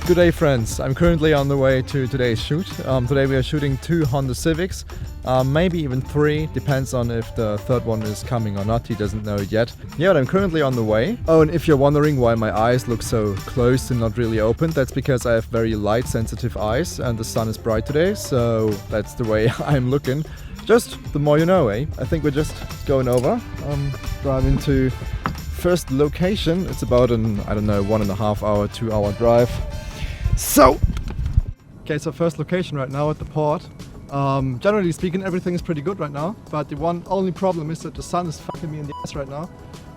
Good day friends, I'm currently on the way to today's shoot. Today we are shooting 2 Honda Civics, maybe even 3, depends on if the third one is coming or not, he doesn't know it yet. Yeah, but I'm currently on the way. Oh, and if you're wondering why my eyes look so closed and not really open, that's because I have very light sensitive eyes and the sun is bright today, so that's the way I'm looking. Just the more you know, eh? I think we're just going over, driving to first location. It's about an, I don't know, 1.5 hour, 2 hour drive. So, okay, so first location right now at the port. Generally speaking, everything is pretty good right now, but the only problem is that the sun is fucking me in the ass right now,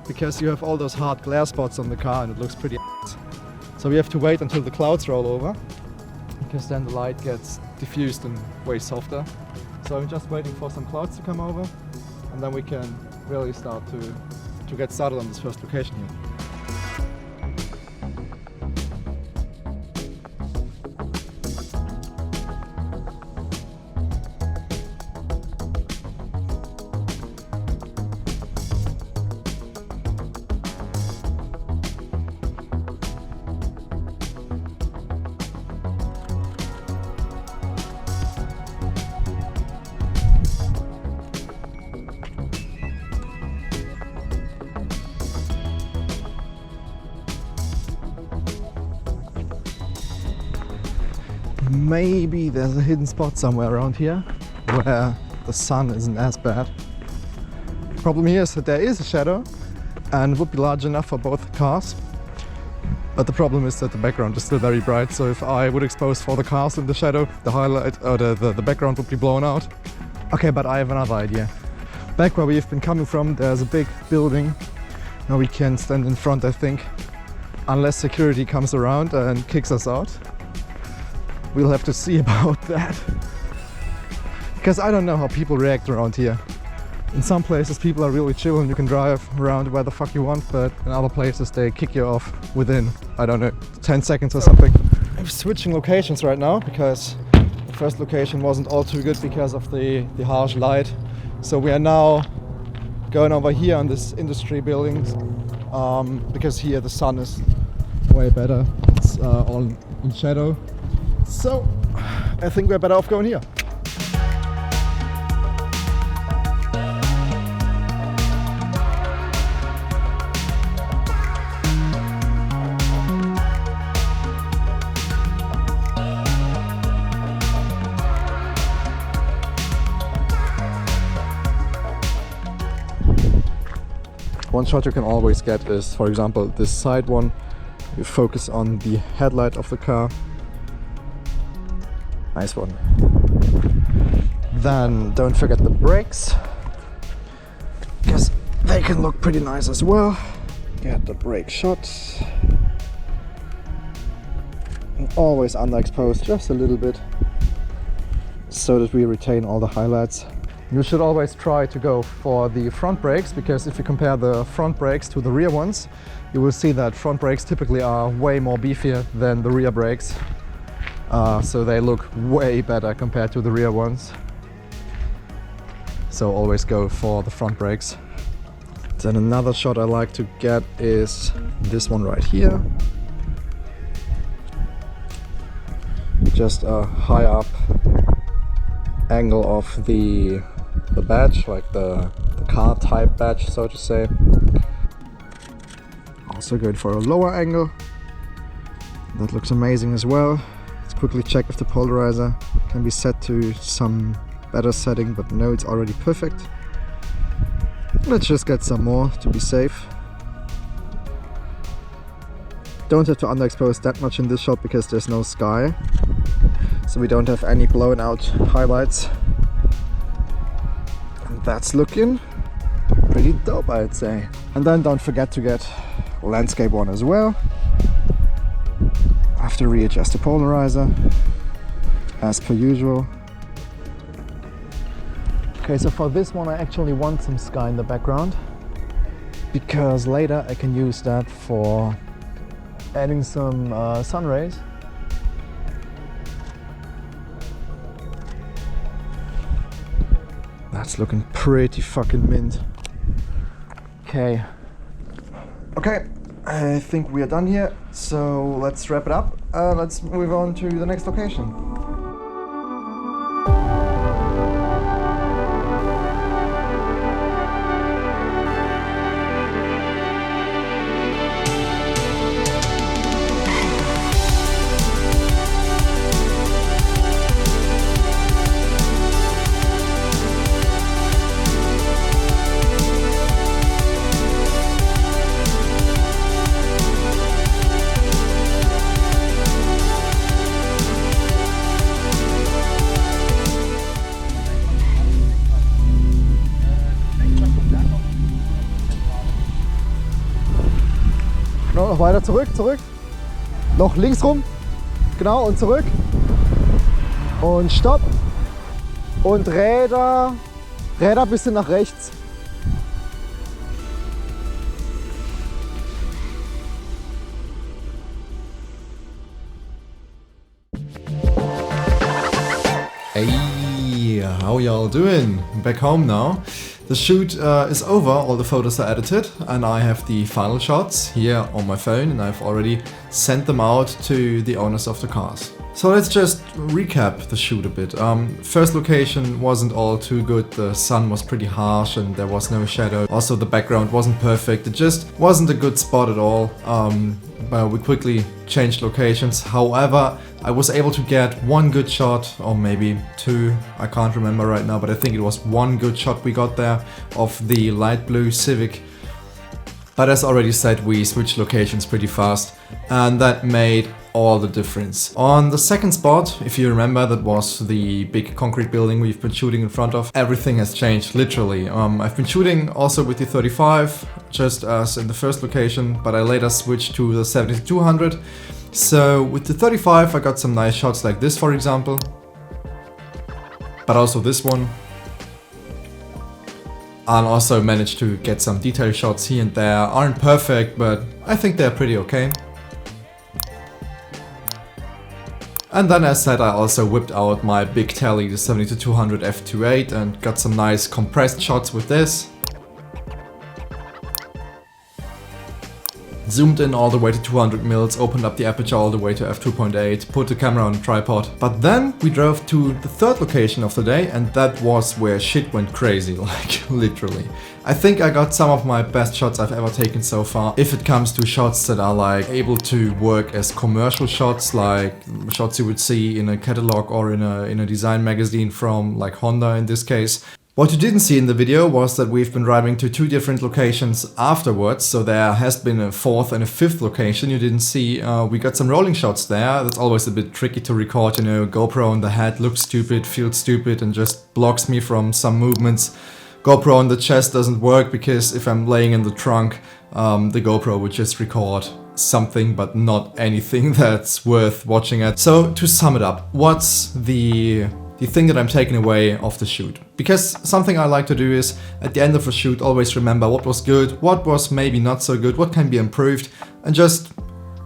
because you have all those hard glare spots on the car and it looks pretty ass. So we have to wait until the clouds roll over, because then the light gets diffused and way softer. So I'm just waiting for some clouds to come over, and then we can really start to get started on this first location here. Maybe there's a hidden spot somewhere around here where the sun isn't as bad. Problem here is that there is a shadow and it would be large enough for both cars. But the problem is that the background is still very bright, so if I would expose for the cars in the shadow, the highlight or the background would be blown out. Okay, but I have another idea. Back where we've been coming from, there's a big building. Now we can stand in front, I think, unless security comes around and kicks us out. We'll have to see about that, because I don't know how people react around here. In some places people are really chill and you can drive around where the fuck you want, but in other places they kick you off within, I don't know, 10 seconds or something. I'm switching locations right now because the first location wasn't all too good because of the harsh light. So we are now going over here on this industry buildings, because here the sun is way better. It's all in shadow. So, I think we're better off going here. One shot you can always get is, for example, this side one. You focus on the headlight of the car. Nice one. Then don't forget the brakes, because they can look pretty nice as well. Get the brake shots. And always underexposed just a little bit, so that we retain all the highlights. You should always try to go for the front brakes, because if you compare the front brakes to the rear ones, you will see that front brakes typically are way more beefier than the rear brakes. So they look way better compared to the rear ones. So always go for the front brakes. Then another shot I like to get is this one right here. Just a high up angle of the badge, like the car type badge, so to say. Also going for a lower angle. That looks amazing as well. Let's quickly check if the polarizer can be set to some better setting, but no, it's already perfect. Let's just get some more to be safe. Don't have to underexpose that much in this shot because there's no sky, so we don't have any blown out highlights. And that's looking pretty dope, I'd say. And then don't forget to get landscape one as well. I have to readjust the polarizer as per usual. Okay, so for this one I actually want some sky in the background, because later I can use that for adding some sun rays. That's looking pretty fucking mint. Okay, I think we are done here, so let's wrap it up. Let's move on to the next location. Genau, noch weiter zurück. Noch links rum. Genau, und zurück. Und Stopp. Und Räder ein bisschen nach rechts. Hey, how y'all doing? I'm back home now. The shoot is over, all the photos are edited, and I have the final shots here on my phone, and I've already sent them out to the owners of the cars. So let's just recap the shoot a bit. First location wasn't all too good, the sun was pretty harsh and there was no shadow. Also the background wasn't perfect, it just wasn't a good spot at all. But we quickly changed locations. However, I was able to get one good shot, or maybe two, I can't remember right now, but I think it was one good shot we got there of the light blue Civic. But as already said, we switched locations pretty fast, and that made all the difference. On the second spot, if you remember, that was the big concrete building we've been shooting in front of. Everything has changed, literally. I've been shooting also with the 35, just as in the first location, but I later switched to the 70-200. So with the 35 I got some nice shots like this, for example, but also this one, and also managed to get some detail shots here and there. Aren't perfect, but I think they're pretty okay. And then as said, I also whipped out my big tele, the 70-200 f2.8, and got some nice compressed shots with this. Zoomed in all the way to 200mm, opened up the aperture all the way to f2.8, put the camera on a tripod. But then we drove to the third location of the day, and that was where shit went crazy, like literally. I think I got some of my best shots I've ever taken so far, if it comes to shots that are like able to work as commercial shots, like shots you would see in a catalog or in a design magazine from like Honda in this case. What you didn't see in the video was that we've been driving to two different locations afterwards, so there has been a fourth and a fifth location you didn't see. We got some rolling shots there. That's always a bit tricky to record, you know, GoPro on the head looks stupid, feels stupid and just blocks me from some movements. GoPro on the chest doesn't work because if I'm laying in the trunk, the GoPro would just record something but not anything that's worth watching at. So to sum it up, what's the thing that I'm taking away of the shoot? Because something I like to do is at the end of a shoot always remember what was good, what was maybe not so good, what can be improved, and just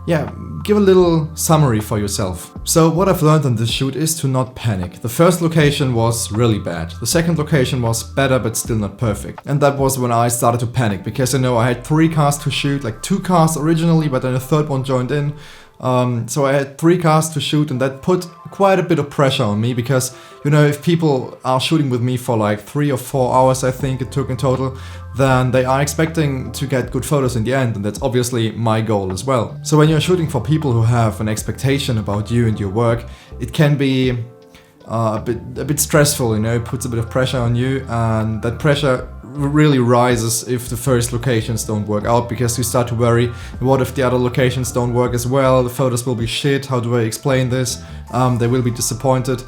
give a little summary for yourself. So what I've learned on this shoot is to not panic. The first location was really bad. The second location was better but still not perfect. And that was when I started to panic because I know I had 3 cars to shoot, like 2 cars originally, but then a third one joined in. So I had 3 cars to shoot, and that put quite a bit of pressure on me because, you know, if people are shooting with me for like 3 or 4 hours, I think it took in total, then they are expecting to get good photos in the end, and that's obviously my goal as well. So when you're shooting for people who have an expectation about you and your work, it can be a bit stressful, you know, it puts a bit of pressure on you, and that pressure really rises if the first locations don't work out, because you start to worry, what if the other locations don't work as well, the photos will be shit, how do I explain this, they will be disappointed.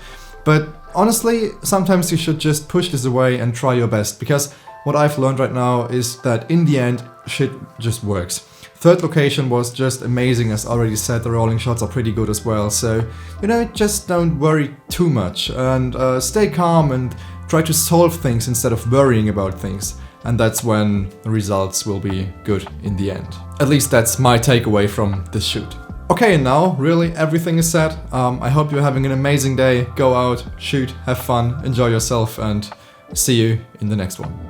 But honestly, sometimes you should just push this away and try your best, because what I've learned right now is that in the end, shit just works. Third location was just amazing, as already said, the rolling shots are pretty good as well, so, you know, just don't worry too much and stay calm and try to solve things instead of worrying about things. and that's when the results will be good in the end. At least that's my takeaway from this shoot. Okay, now really everything is said. I hope you're having an amazing day. Go out, shoot, have fun, enjoy yourself, and see you in the next one.